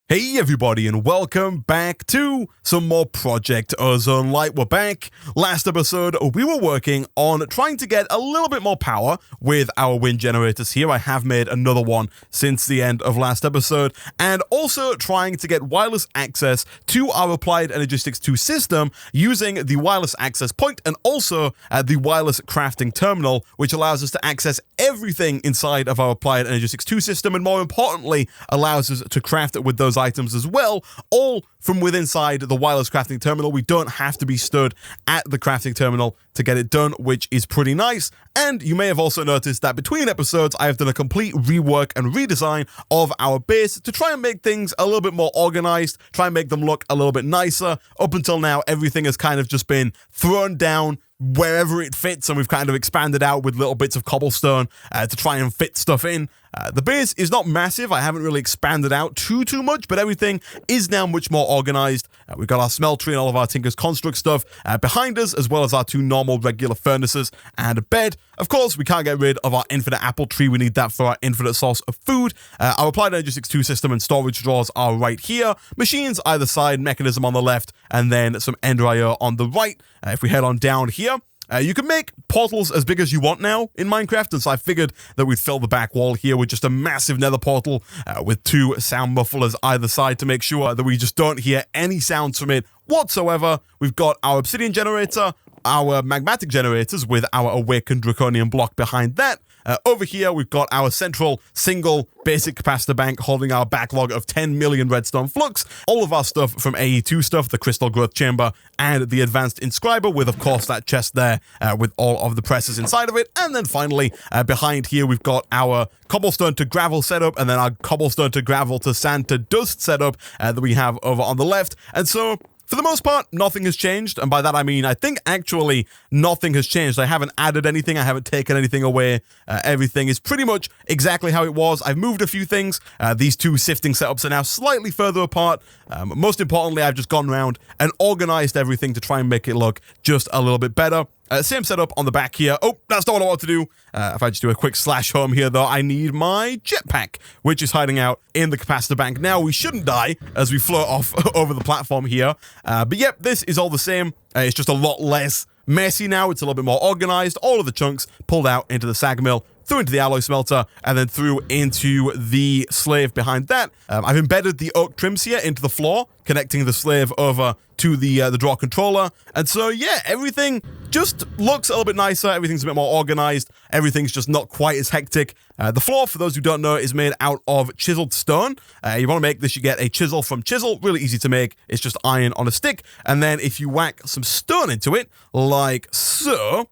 Hey everybody, and welcome back to some more Project Ozone Lite. We're back. Last episode, we were working on trying to get a little bit more power with our wind generators here. I have made another one since the end of last episode, and also trying to get wireless access to our Applied Energistics 2 system using the wireless access point and also the wireless crafting terminal, which allows us to access everything inside of our Applied Energistics 2 system, and more importantly, allows us to craft it with those items as well, all from within inside the wireless crafting terminal. We don't have to be stood at the crafting terminal to get it done, which is pretty nice. And you may have also noticed that between episodes, I have done a complete rework and redesign of our base to try and make things a little bit more organized, try and make them look a little bit nicer. Up until now, everything has kind of just been thrown down wherever it fits, and we've kind of expanded out with little bits of cobblestone to try and fit stuff in. The base is not massive. I haven't really expanded out too much, but everything is now much more organized. We've got our smeltery and all of our Tinker's Construct stuff behind us, as well as our two normal regular furnaces and a bed. Of course, we can't get rid of our infinite apple tree. We need that for our infinite source of food. Our Applied Energistics 2 system and storage drawers are right here. Machines either side, mechanism on the left, and then some Ender IO on the right. If we head on down here, you can make portals as big as you want now in Minecraft, and so I figured that we'd fill the back wall here with just a massive nether portal with two sound mufflers either side to make sure that we just don't hear any sounds from it whatsoever. We've got our obsidian generator, our magmatic generators with our awakened draconian block behind that. Over here, we've got our central single basic capacitor bank holding our backlog of 10 million redstone flux. All of our stuff from AE2 stuff, the crystal growth chamber and the advanced inscriber, with of course that chest there with all of the presses inside of it. And then finally, behind here, we've got our cobblestone to gravel setup, and then our cobblestone to gravel to sand to dust setup that we have over on the left. And so, for the most part, nothing has changed, and by that I mean I think actually nothing has changed. I haven't added anything, I haven't taken anything away. Everything is pretty much exactly how it was. I've moved a few things. These two sifting setups are now slightly further apart. Most importantly, I've just gone around and organized everything to try and make it look just a little bit better. Same setup on the back here. Oh, that's not what I want to do. If I just do a quick slash home here, though, I need my jetpack, which is hiding out in the capacitor bank. Now, we shouldn't die as we float off over the platform here. But yep, this is all the same. It's just a lot less messy now. It's a little bit more organized. All of the chunks pulled out into the sag mill, through into the alloy smelter, and then through into the slave behind that. I've embedded the oak trims here into the floor, connecting the slave over to the draw controller. And so, yeah, everything just looks a little bit nicer. Everything's a bit more organized. Everything's just not quite as hectic. The floor, for those who don't know, is made out of chiseled stone. You want to make this, you get a chisel from Chisel. Really easy to make. It's just iron on a stick. And then if you whack some stone into it, like so,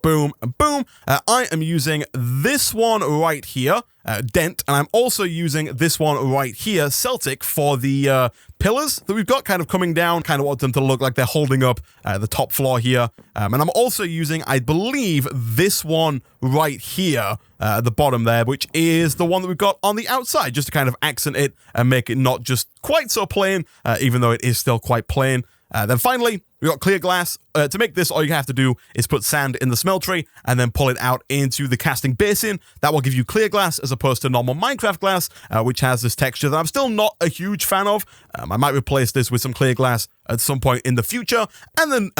boom and boom. I am using this one right here, Dent, and I'm also using this one right here, Celtic, for the pillars that we've got kind of coming down. Kind of want them to look like they're holding up the top floor here. And I'm also using, I believe, this one right here at the bottom there, which is the one that we've got on the outside, just to kind of accent it and make it not just quite so plain, even though it is still quite plain. Then finally, we've got clear glass. To make this, all you have to do is put sand in the smeltery and then pull it out into the casting basin. That will give you clear glass as opposed to normal Minecraft glass, which has this texture that I'm still not a huge fan of. I might replace this with some clear glass at some point in the future. And then,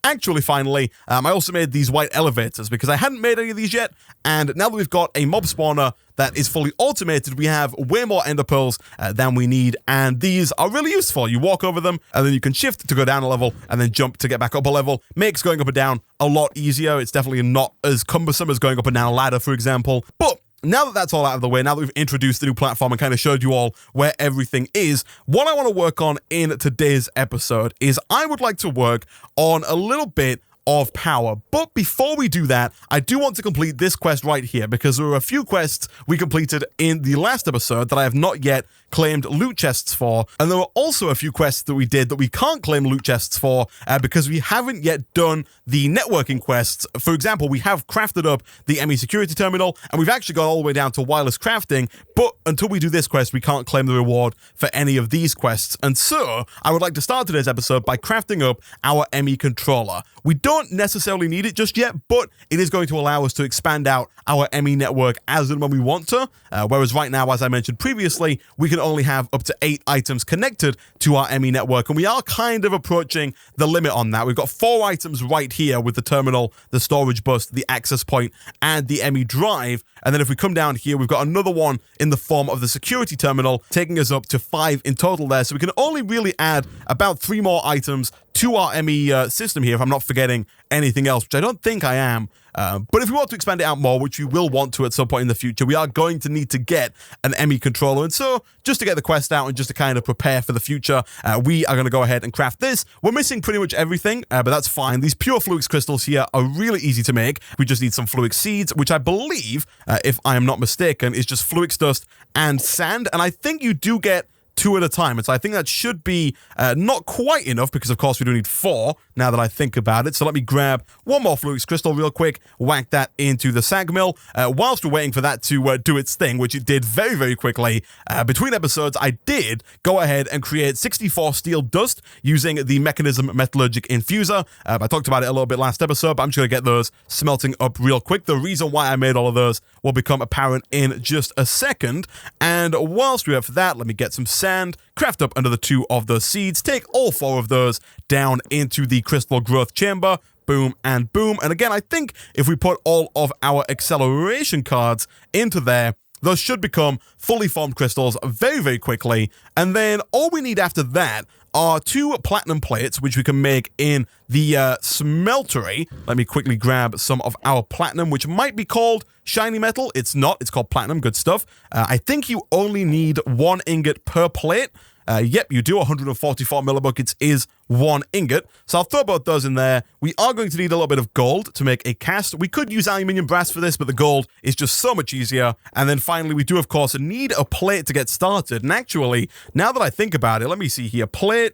actually, finally, I also made these white elevators because I hadn't made any of these yet. And now that we've got a mob spawner that is fully automated, we have way more ender pearls than we need. And these are really useful. You walk over them, and then you can shift to go down a level, and then jump to get back up a level. Makes going up and down a lot easier. It's definitely not as cumbersome as going up and down a ladder, for example. But now that that's all out of the way, now that we've introduced the new platform and kind of showed you all where everything is, what I want to work on in today's episode is I would like to work on a little bit of power. But before we do that, I do want to complete this quest right here, because there were a few quests we completed in the last episode that I have not yet claimed loot chests for, and there were also a few quests that we did that we can't claim loot chests for because we haven't yet done the networking quests. For example, we have crafted up the Emmy security terminal, and we've actually got all the way down to wireless crafting, but until we do this quest, we can't claim the reward for any of these quests. And so, I would like to start today's episode by crafting up our Emmy Controller. We don't necessarily need it just yet, but it is going to allow us to expand out our Emmy network as and when we want to, whereas right now, as I mentioned previously, we can only have up to 8 items connected to our Emmy network, and we are kind of approaching the limit on that. We've got 4 items right here with the terminal, the storage bus, the access point, and the Emmy drive. And then if we come down here, we've got another one in the form of the security terminal, taking us up to 5 in total there. So we can only really add about 3 more items to our Emmy system here, if I'm not forgetting anything else, which I don't think I am. But if we want to expand it out more, which we will want to at some point in the future, we are going to need to get an Emmy controller. And so, just to get the quest out and just to kind of prepare for the future, we are going to go ahead and craft this. We're missing pretty much everything, but that's fine. These pure Flux crystals here are really easy to make. We just need some Flux seeds, which I believe, if I am not mistaken, is just Flux dust and sand. And I think you do get 2 at a time. And so I think that should be not quite enough, because of course we do need 4 now that I think about it. So let me grab 1 more Flux crystal real quick, whack that into the sag mill. Whilst we're waiting for that to do its thing, which it did very, very quickly. Between episodes, I did go ahead and create 64 steel dust using the Mechanism Metallurgic Infuser. I talked about it a little bit last episode, but I'm just going to get those smelting up real quick. The reason why I made all of those will become apparent in just a second. And whilst we have that, let me get some sand, craft up another 2 of those seeds, take all 4 of those down into the crystal growth chamber, boom and boom. And again, I think if we put all of our acceleration cards into there, those should become fully formed crystals very, very quickly. And then all we need after that are 2 platinum plates, which we can make in the smeltery. Let me quickly grab some of our platinum, which might be called shiny metal. It's not. It's called platinum. Good stuff. I think you only need 1 ingot per plate. Yep, you do. 144 millibuckets is 1 ingot. So I'll throw both those in there. We are going to need a little bit of gold to make a cast. We could use aluminium brass for this, but the gold is just so much easier. And then finally, we do, of course, need a plate to get started. And actually, now that I think about it, let me see here. Plate,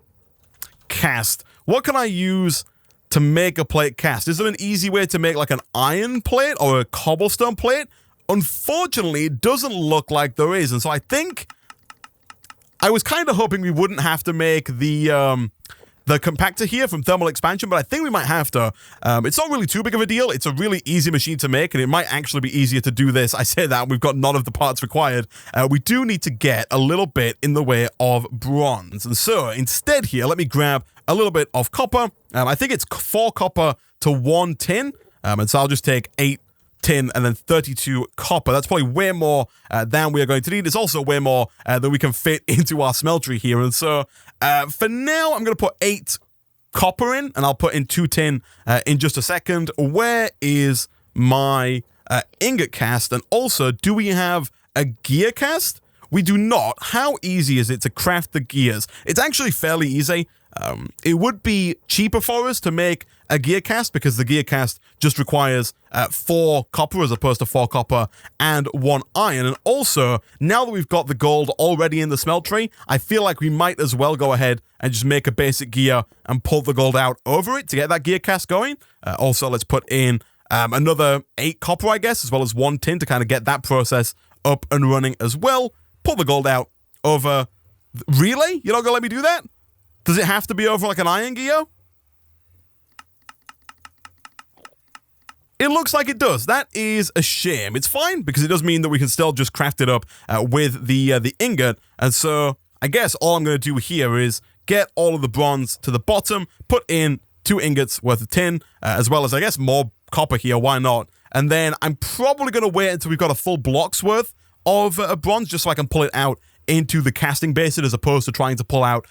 cast. What can I use to make a plate cast? Is there an easy way to make like an iron plate or a cobblestone plate? Unfortunately, it doesn't look like there is. And so I think I was kind of hoping we wouldn't have to make the compactor here from thermal expansion, but I think we might have to. It's not really too big of a deal. It's a really easy machine to make, and it might actually be easier to do this. I say that, we've got none of the parts required. We do need to get a little bit in the way of bronze. And so instead here, let me grab a little bit of copper. I think it's 4 copper to 1 tin. And so I'll just take 8 tin and then 32 copper. That's probably way more than we are going to need. It's also way more than we can fit into our smeltery here. And so for now, I'm going to put 8 copper in, and I'll put in 2 tin in just a second. Where is my ingot cast? And also, do we have a gear cast? We do not. How easy is it to craft the gears? It's actually fairly easy. It would be cheaper for us to make a gear cast, because the gear cast just requires 4 copper as opposed to 4 copper and 1 iron. And also, now that we've got the gold already in the smeltery, I feel like we might as well go ahead and just make a basic gear and pull the gold out over it to get that gear cast going. Also, let's put in another 8 copper, I guess, as well as 1 tin to kind of get that process up and running as well. Pull the gold out over... Really? You're not going to let me do that? Does it have to be over like an iron gear? It looks like it does. That is a shame. It's fine, because it does mean that we can still just craft it up with the ingot. And so I guess all I'm going to do here is get all of the bronze to the bottom, put in 2 ingots worth of tin, as well as, I guess, more copper here. Why not? And then I'm probably going to wait until we've got a full block's worth of bronze, just so I can pull it out into the casting basin, as opposed to trying to pull out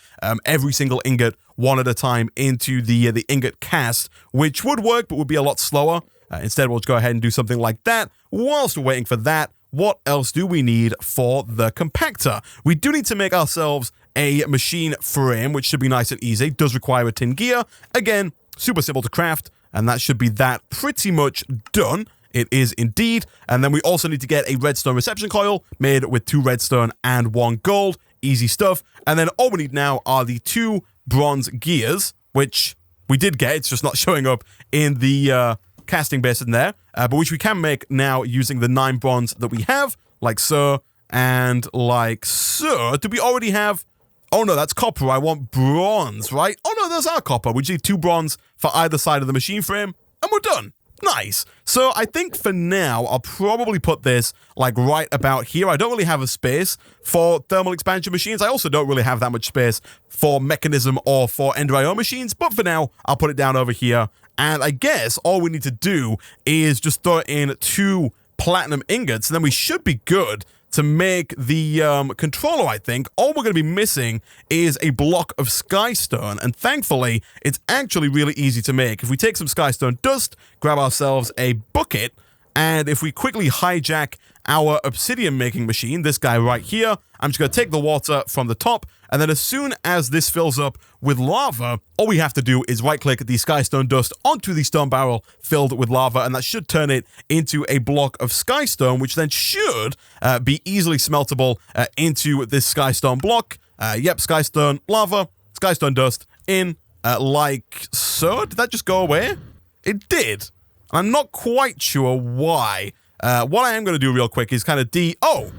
every single ingot one at a time into the ingot cast, which would work, but would be a lot slower. Instead, we'll just go ahead and do something like that. Whilst we're waiting for that, what else do we need for the compactor? We do need to make ourselves a machine frame, which should be nice and easy. It does require a tin gear. Again, super simple to craft, and that should be that pretty much done. It is indeed. And then we also need to get a redstone reception coil made with 2 redstone and 1 gold. Easy stuff. And then all we need now are the 2 bronze gears, which we did get. It's just not showing up in the casting basin there, but which we can make now using the 9 bronze that we have, like so, and like so. Do we already have... Oh no, that's copper. I want bronze, right? Oh no, those are copper. We just need 2 bronze for either side of the machine frame, and we're done. Nice. So I think for now, I'll probably put this like right about here. I don't really have a space for thermal expansion machines. I also don't really have that much space for mechanism or for Ender IO machines. But for now, I'll put it down over here. And I guess all we need to do is just throw in 2 platinum ingots, and then we should be good to make the controller, I think. All we're going to be missing is a block of skystone, and thankfully, it's actually really easy to make. If we take some skystone dust, grab ourselves a bucket, and if we quickly hijack our obsidian making machine, this guy right here, I'm just going to take the water from the top, and then as soon as this fills up with lava, all we have to do is right-click the skystone dust onto the stone barrel filled with lava, and that should turn it into a block of skystone, which then should be easily smeltable into this skystone block. Yep, skystone lava, skystone dust in like so. Did that just go away? It did. I'm not quite sure why. What I am going to do real quick is kind of Oh!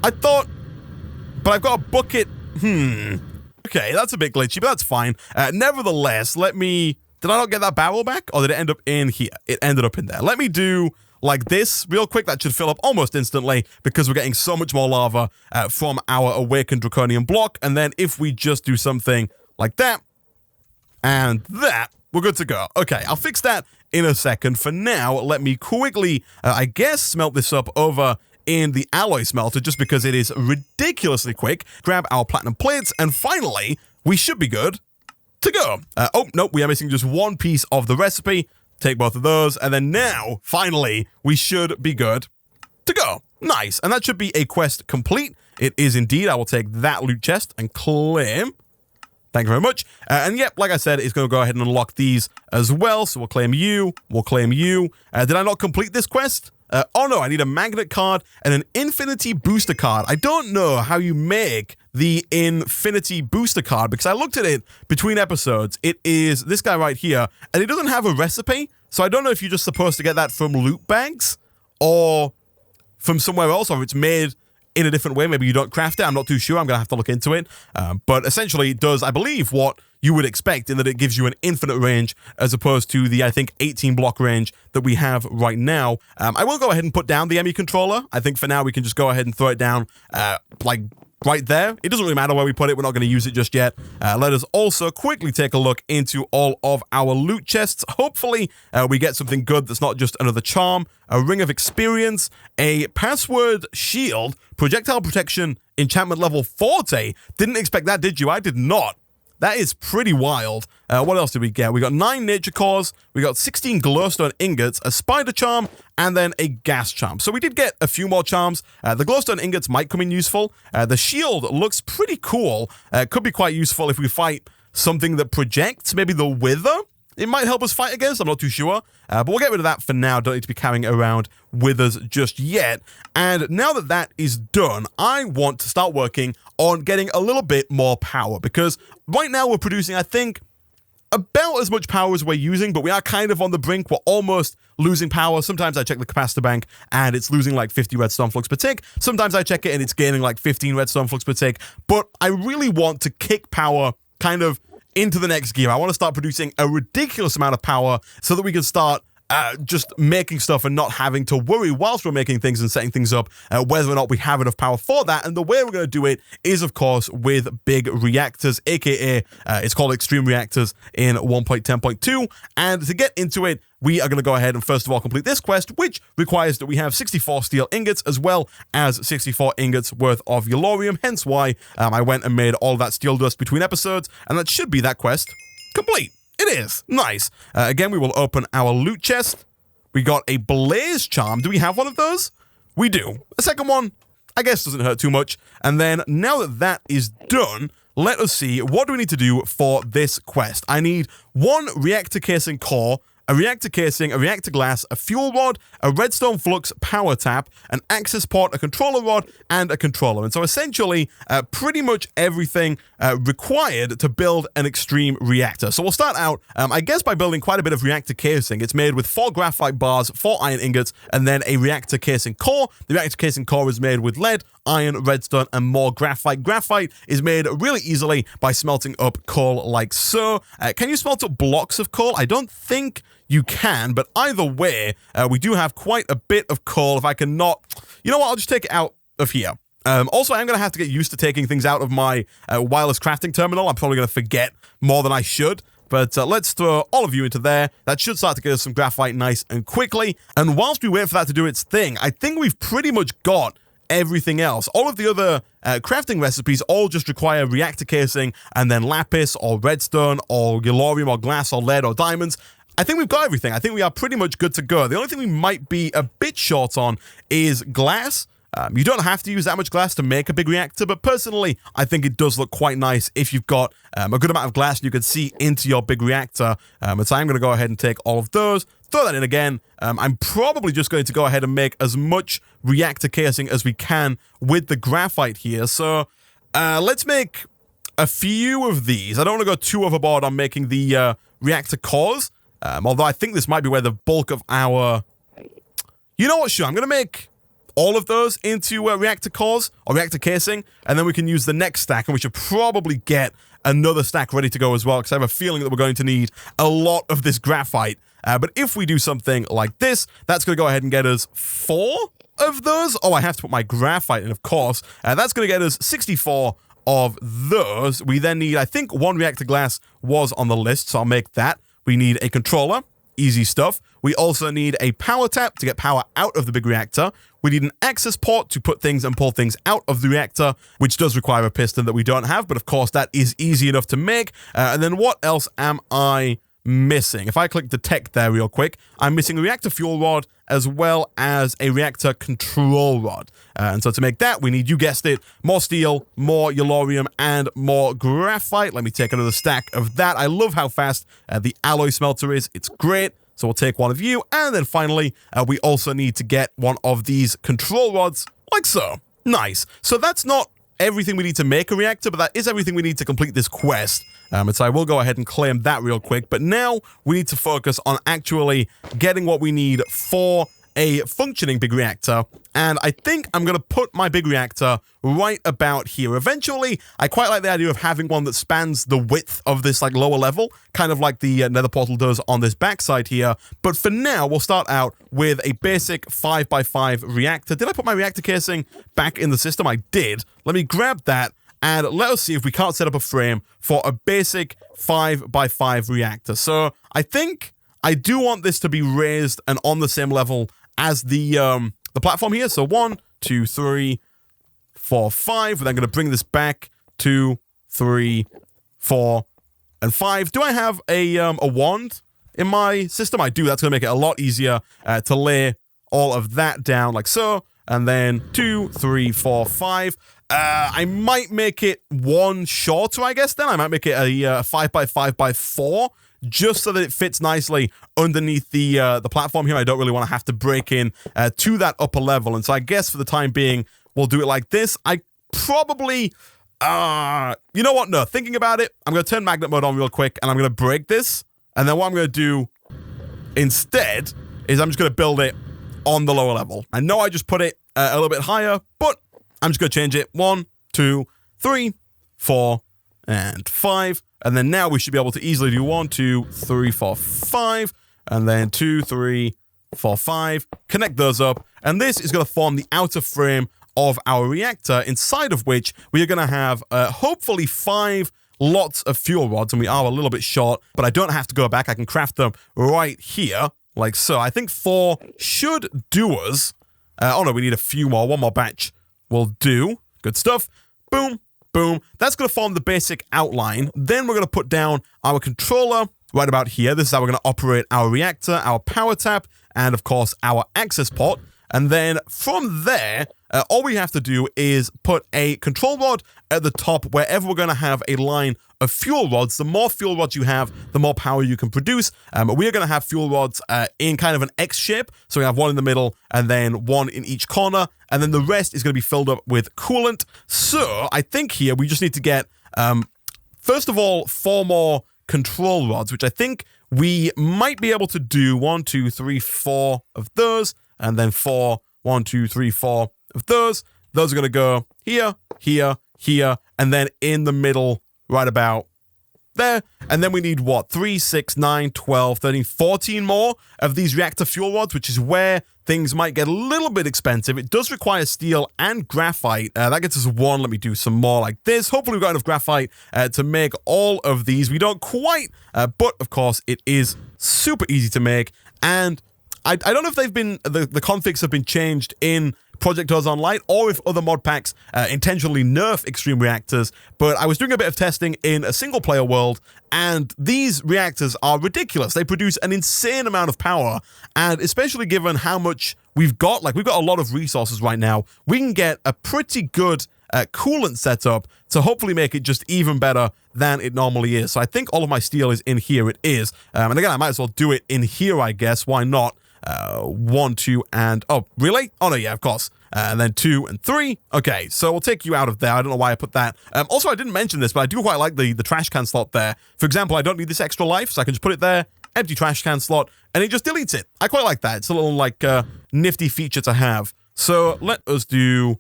I thought... But I've got a bucket... Okay, that's a bit glitchy, but that's fine. Nevertheless, let me... Did I not get that barrel back? Or did it end up in here? It ended up in there. Let me do like this real quick. That should fill up almost instantly because we're getting so much more lava from our awakened draconian block. And then if we just do something like that and that, we're good to go. Okay, I'll fix that in a second. For now, let me quickly, I guess, smelt this up over in the alloy smelter just because it is ridiculously quick. Grab our platinum plates, and finally, we should be good to go. Oh, nope, we are missing just 1 piece of the recipe. Take both of those, and then now, finally, we should be good to go. Nice, and that should be a quest complete. It is indeed. I will take that loot chest and claim. Thank you very much. And yep, like I said, it's going to go ahead and unlock these as well. So we'll claim you. We'll claim you. Did I not complete this quest? Oh no, I need a magnet card and an infinity booster card. I don't know how you make the infinity booster card because I looked at it between episodes. It is this guy right here, and it doesn't have a recipe. So I don't know if you're just supposed to get that from loot bags or from somewhere else, or if it's made in a different way. Maybe you don't craft it. I'm not too sure. I'm going to have to look into it. But essentially it does, I believe, what you would expect in that it gives you an infinite range as opposed to the, I think, 18 block range that we have right now. I will go ahead and put down the Emmy Controller. I think for now we can just go ahead and throw it down like right there. It doesn't really matter where we put it. We're not going to use it just yet. Let us also quickly take a look into all of our loot chests. Hopefully we get something good that's not just another charm, a ring of experience, a password shield, projectile protection, enchantment level 40. Didn't expect that, did you? I did not. That is pretty wild. What else did we get? We got 9 nature cores, we got 16 glowstone ingots, a spider charm, and then a gas charm. So we did get a few more charms. The glowstone ingots might come in useful. The shield looks pretty cool. Could be quite useful if we fight something that projects, maybe the wither. It might help us fight against, I'm not too sure. But we'll get rid of that for now. Don't need to be carrying around withers just yet. And now that that is done, I want to start working on getting a little bit more power. Because right now we're producing, I think, about as much power as we're using, but we are kind of on the brink. We're almost losing power. Sometimes I check the capacitor bank and it's losing like 50 redstone flux per tick. Sometimes I check it and it's gaining like 15 redstone flux per tick. But I really want to kick power kind of into the next gear. I want to start producing a ridiculous amount of power so that we can start just making stuff and not having to worry whilst we're making things and setting things up whether or not we have enough power for that. And the way we're going to do it is, of course, with big reactors, aka it's called extreme reactors in 1.10.2. And to get into it, we are going to go ahead and first of all complete this quest, which requires that we have 64 steel ingots as well as 64 ingots worth of yellorium. Hence why I went and made all that steel dust between episodes, and that should be that quest complete. It is. Nice. Again, we will open our loot chest. We got a blaze charm. Do we have one of those? We do. A second one, I guess, doesn't hurt too much. And then now that that is done, let us see, what do we need to do for this quest? I need 1 reactor casing core, a reactor casing, a reactor glass, a fuel rod, a redstone flux power tap, an access port, a controller rod, and a controller. And so essentially, pretty much everything required to build an extreme reactor. So we'll start out, I guess, by building quite a bit of reactor casing. It's made with 4 graphite bars, 4 iron ingots, and then a reactor casing core. The reactor casing core is made with lead, iron, redstone, and more graphite. Graphite is made really easily by smelting up coal like so. Can you smelt up blocks of coal? I don't think you can, but either way, we do have quite a bit of coal. If I cannot, you know what, I'll just take it out of here. Also, I'm going to have to get used to taking things out of my wireless crafting terminal. I'm probably going to forget more than I should. But let's throw all of you into there. That should start to get us some graphite nice and quickly. And whilst we wait for that to do its thing, I think we've pretty much got everything else. All of the other crafting recipes all just require reactor casing and then lapis or redstone or yellorium or glass or lead or diamonds. I think we've got everything. I think we are pretty much good to go. The only thing we might be a bit short on is glass. You don't have to use that much glass to make a big reactor, but personally, I think it does look quite nice if you've got a good amount of glass and you can see into your big reactor. And so I'm going to go ahead and take all of those, throw that in again. I'm probably just going to go ahead and make as much reactor casing as we can with the graphite here. So let's make a few of these. I don't want to go too overboard on making the reactor cores, although I think this might be where the bulk of our... You know what, sure, I'm going to make all of those into reactor cores or reactor casing, and then we can use the next stack, and we should probably get another stack ready to go as well, because I have a feeling that we're going to need a lot of this graphite. But if we do something like this, that's going to go ahead and get us 4 of those. Oh, I have to put my graphite in, of course. That's going to get us 64 of those. We then need, I think, 1 reactor glass was on the list, so I'll make that. We need a controller. Easy stuff. We also need a power tap to get power out of the big reactor. We need an access port to put things and pull things out of the reactor, which does require a piston that we don't have, but of course that is easy enough to make. And then what else am I missing? If I click detect there real quick, I'm missing a reactor fuel rod as well as a reactor control rod. And so to make that, we need, you guessed it, more steel, more yellorium, and more graphite. Let me take another stack of that. I love how fast the alloy smelter is. It's great. So we'll take one of you. And then finally, we also need to get one of these control rods, like so. Nice. So that's not everything we need to make a reactor, but that is everything we need to complete this quest. And so I will go ahead and claim that real quick. But now we need to focus on actually getting what we need for a functioning big reactor. And I think I'm going to put my big reactor right about here. Eventually, I quite like the idea of having one that spans the width of this like lower level, kind of like the nether portal does on this backside here. But for now, we'll start out with a basic 5x5 reactor. Did I put my reactor casing back in the system? I did. Let me grab that. And let us see if we can't set up a frame for a basic 5x5 reactor. So I think I do want this to be raised and on the same level as the platform here. So 1, 2, 3, 4, 5. We're then going to bring this back 2, 3, 4, and 5. Do I have a wand in my system? I do. That's going to make it a lot easier to lay all of that down like so. And then 2, 3, 4, 5. I might make it 1 shorter, I guess, then. I might make it a 5x5x4, just so that it fits nicely underneath the platform here. I don't really want to have to break in to that upper level. And so I guess for the time being, we'll do it like this. I probably... you know what? No, thinking about it, I'm going to turn magnet mode on real quick, and I'm going to break this. And then what I'm going to do instead is I'm just going to build it on the lower level. I know I just put it a little bit higher, but I'm just going to change it. 1, 2, 3, 4, and 5. And then now we should be able to easily do 1, 2, 3, 4, 5. And then 2, 3, 4, 5. Connect those up. And this is going to form the outer frame of our reactor, inside of which we are going to have hopefully 5 lots of fuel rods. And we are a little bit short, but I don't have to go back. I can craft them right here, like so. I think 4 should do us. Oh no, we need a few more. 1 more batch will do. Good stuff. Boom, boom. That's going to form the basic outline. Then we're going to put down our controller right about here. This is how we're going to operate our reactor, our power tap, and of course our access port. And then from there, all we have to do is put a control rod at the top wherever we're going to have a line of fuel rods. The more fuel rods you have, the more power you can produce. We are going to have fuel rods in kind of an X shape. So we have 1 in the middle and then 1 in each corner. And then the rest is going to be filled up with coolant. So I think here we just need to get, first of all, 4 more control rods, which I think we might be able to do. 1, 2, 3, 4 of those. And then 4, 1, 2, 3, 4 of those. those are going to go here, here, here, and then in the middle, right about there. And then we need what? 3, 6, 9, 12, 13, 14 more of these reactor fuel rods, which is where things might get a little bit expensive. It does require steel and graphite. That gets us 1. Let me do some more like this. Hopefully we've got enough graphite to make all of these. We don't quite, but of course it is super easy to make. And I don't know if they've been, the configs have been changed in Project Ozone Lite, or if other mod packs intentionally nerf extreme reactors, but I was doing a bit of testing in a single player world, and these reactors are ridiculous. They produce an insane amount of power, and especially given how much we've got a a lot of resources right now, we can get a pretty good coolant setup to hopefully make it just even better than it normally is. So I think all of my steel is in here. It is. And again, I might as well do it in here, I guess. Why not? 1, 2, and... Oh, really? Oh, no, yeah, of course. And then 2 and 3. Okay, so we'll take you out of there. I don't know why I put that. Also, I didn't mention this, but I do quite like the trash can slot there. For example, I don't need this extra life, so I can just put it there, empty trash can slot, and it just deletes it. I quite like that. It's a little, like, nifty feature to have. So let us do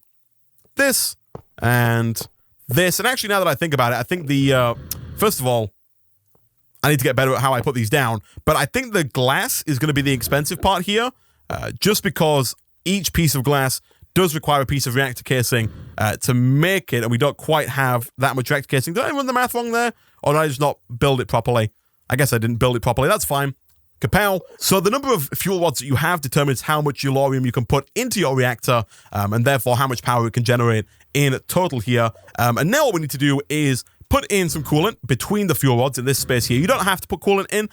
this and this. And actually, now that I think about it, I think the... first of all, I need to get better at how I put these down, but I think the glass is going to be the expensive part here, just because each piece of glass does require a piece of reactor casing to make it, and we don't quite have that much reactor casing. Did I run the math wrong there? Or did I just not build it properly? I guess I didn't build it properly. That's fine. Kapow. So the number of fuel rods that you have determines how much uranium you can put into your reactor, and therefore how much power it can generate in total here. And now what we need to do is put in some coolant between the fuel rods in this space here. You don't have to put coolant in,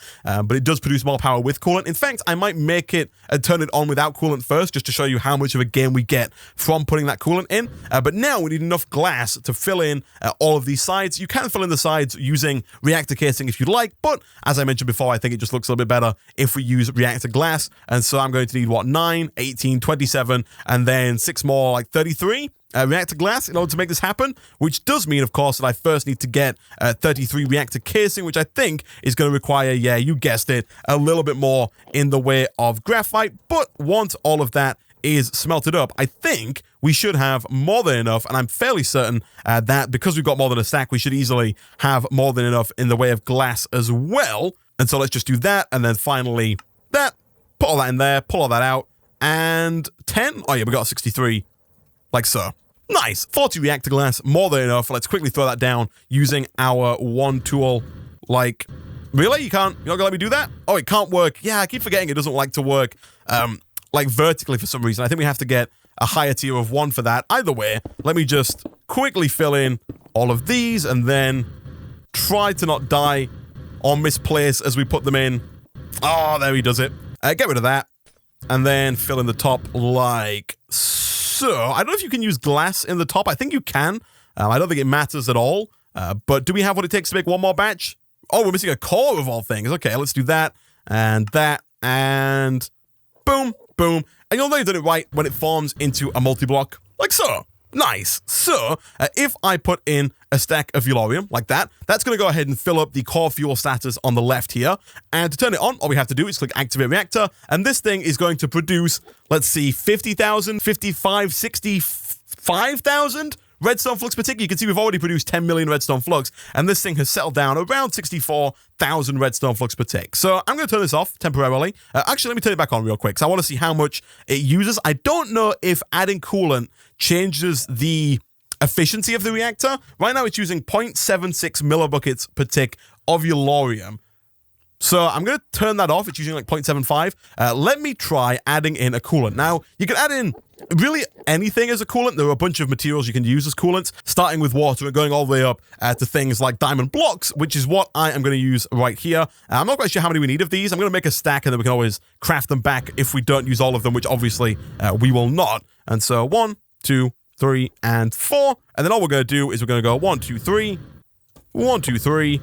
but it does produce more power with coolant. In fact, I might make it and turn it on without coolant first, just to show you how much of a gain we get from putting that coolant in. But now we need enough glass to fill in all of these sides. You can fill in the sides using reactor casing if you'd like, but as I mentioned before, I think it just looks a little bit better if we use reactor glass. And so I'm going to need, what, 9, 18, 27, and then 6 more, like 33? Reactor glass in order to make this happen, which does mean, of course, that I first need to get 33 reactor casing, which I think is going to require, yeah, you guessed it, a little bit more in the way of graphite. But once all of that is smelted up, I think we should have more than enough, and I'm fairly certain that because we've got more than a stack, we should easily have more than enough in the way of glass as well. And so let's just do that, and then finally that, put all that in there, pull all that out, and 10, oh yeah, we got 63. Like so. Nice. 40 reactor glass, more than enough. Let's quickly throw that down using our one tool. Like, really? You're not gonna let me do that? Oh, it can't work. Yeah, I keep forgetting it doesn't like to work, like vertically for some reason. I think we have to get a higher tier of 1 for that. Either way, let me just quickly fill in all of these and then try to not die or misplace as we put them in. Oh, there he does it. Get rid of that. And then fill in the top like so. I don't know if you can use glass in the top. I think you can. I don't think it matters at all. But do we have what it takes to make one more batch? Oh, we're missing a core of all things. Okay, let's do that. And boom, boom. And you'll know you've done it right when it forms into a multi-block. Like so. Nice. So, if I put in a stack of uranium like that, that's going to go ahead and fill up the core fuel status on the left here. And to turn it on, all we have to do is click Activate Reactor. And this thing is going to produce, let's see, 50,000, 55, 65,000 redstone flux per tick. You can see we've already produced 10 million redstone flux, and this thing has settled down around 64,000 redstone flux per tick. So I'm going to turn this off temporarily. Actually, let me turn it back on real quick, because I want to see how much it uses. I don't know if adding coolant changes the efficiency of the reactor. Right now, it's using 0.76 millibuckets per tick of uranium. So I'm going to turn that off. It's using like 0.75. Let me try adding in a coolant. Now, you can add in really anything as a coolant. There are a bunch of materials you can use as coolants, starting with water and going all the way up to things like diamond blocks, which is what I am going to use right here. I'm not quite sure how many we need of these. I'm going to make a stack, and then we can always craft them back if we don't use all of them, which obviously we will not. And so 1, 2, 3, and 4. And then all we're going to do is we're going to go 1, 2, 3, 1, 2, 3,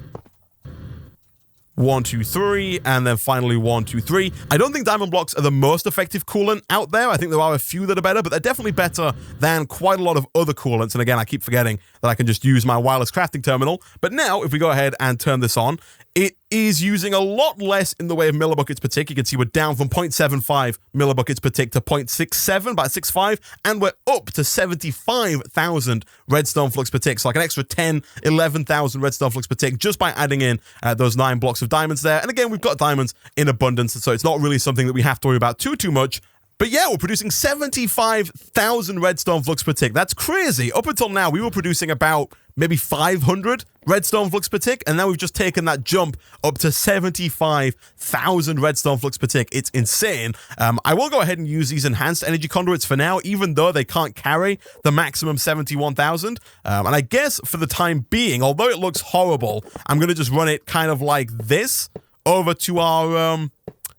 1, 2, 3, and then finally 1, 2, 3. I don't think diamond blocks are the most effective coolant out there. I think there are a few that are better, but they're definitely better than quite a lot of other coolants. And again, I keep forgetting that I can just use my wireless crafting terminal. But now, if we go ahead and turn this on, it is using a lot less in the way of millibuckets per tick. You can see we're down from 0.75 millibuckets per tick to 0.67, about 6.5, and we're up to 75,000 redstone flux per tick. So like an extra 10, 11,000 redstone flux per tick just by adding in those 9 blocks of diamonds there. And again, we've got diamonds in abundance, so it's not really something that we have to worry about too much. But yeah, we're producing 75,000 redstone flux per tick. That's crazy. Up until now, we were producing about maybe 500 redstone flux per tick, and now we've just taken that jump up to 75,000 redstone flux per tick. It's insane. I will go ahead and use these enhanced energy conduits for now, even though they can't carry the maximum 71,000. And I guess for the time being, although it looks horrible, I'm going to just run it kind of like this over to our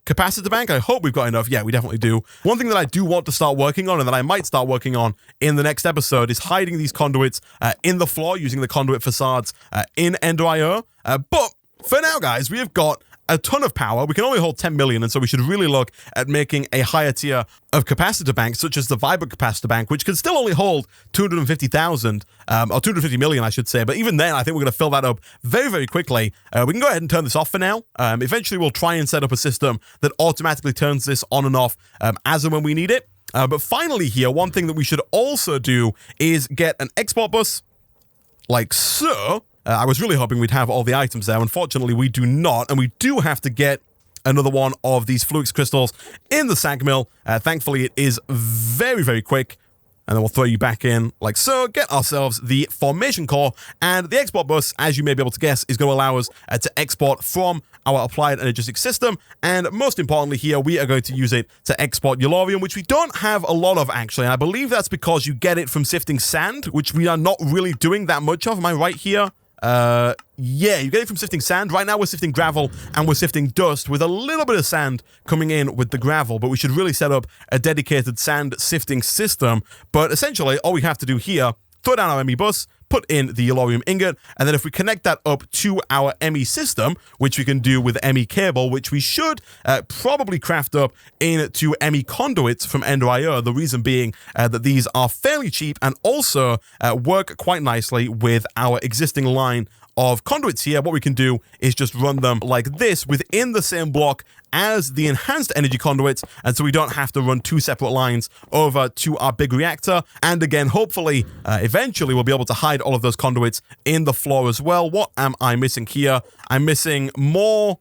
capacitor bank. I hope we've got enough. Yeah, we definitely do. One thing that I do want to start working on, and that I might start working on in the next episode, is hiding these conduits in the floor using the conduit facades in Ender.io. But for now, guys, we have got a ton of power. We can only hold 10 million, and so we should really look at making a higher tier of capacitor banks, such as the vibrant capacitor bank, which can still only hold 250,000, or 250 million, I should say. But even then, I think we're going to fill that up very, very quickly. We can go ahead and turn this off for now. Eventually, we'll try and set up a system that automatically turns this on and off as and when we need it. But finally here, one thing that we should also do is get an export bus, like so. I was really hoping we'd have all the items there. Unfortunately, we do not, and we do have to get another one of these Flux crystals in the sag mill. Thankfully, it is very, very quick. And then we'll throw you back in like so, get ourselves the formation core, and the export bus, as you may be able to guess, is going to allow us to export from our applied energetic system, and most importantly here, we are going to use it to export Yellorium, which we don't have a lot of actually, and I believe that's because you get it from sifting sand, which we are not really doing that much of. Am I right here? Yeah, you get it from sifting sand. Right now we're sifting gravel and we're sifting dust with a little bit of sand coming in with the gravel, but we should really set up a dedicated sand sifting system. But essentially all we have to do here, throw down our Emmy bus, put in the Yellorium ingot, and then if we connect that up to our Emmy system, which we can do with Emmy cable, which we should probably craft up into Emmy conduits from Ender.io, the reason being that these are fairly cheap and also work quite nicely with our existing line of conduits here. What we can do is just run them like this within the same block as the enhanced energy conduits, and so we don't have to run 2 separate lines over to our big reactor. And again, hopefully, eventually we'll be able to hide all of those conduits in the floor as well. What am I missing here? I'm missing more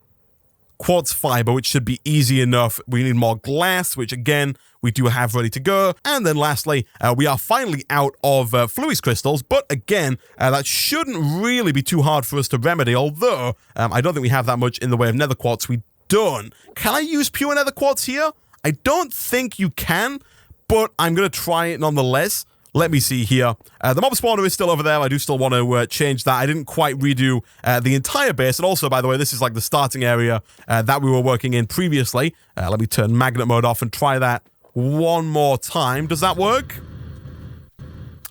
quartz fiber, which should be easy enough. We need more glass, which again, we do have ready to go. And then lastly, we are finally out of Flux crystals, but again, that shouldn't really be too hard for us to remedy, although I don't think we have that much in the way of nether quartz. We don't. Can I use pure nether quartz here? I don't think you can, but I'm going to try it nonetheless. Let me see here. The mob spawner is still over there. I do still want to change that. I didn't quite redo the entire base. And also, by the way, this is like the starting area that we were working in previously. Let me turn magnet mode off and try that one more time. Does that work?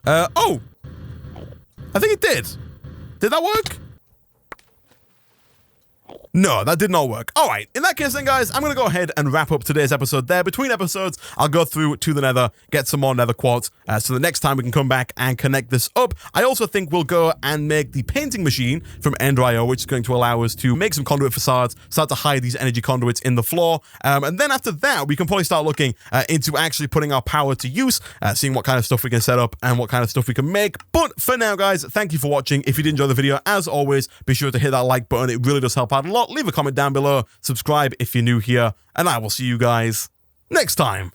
Oh! I think it did. Did that work? No, that did not work. All right, in that case then, guys, I'm going to go ahead and wrap up today's episode there. Between episodes, I'll go through to the nether, get some more nether quartz, so the next time we can come back and connect this up. I also think we'll go and make the painting machine from Ender.io, which is going to allow us to make some conduit facades, start to hide these energy conduits in the floor. And then after that, we can probably start looking into actually putting our power to use, seeing what kind of stuff we can set up and what kind of stuff we can make. But for now, guys, thank you for watching. If you did enjoy the video, as always, be sure to hit that like button. It really does help out a lot. Leave a comment down below, subscribe if you're new here, and I will see you guys next time.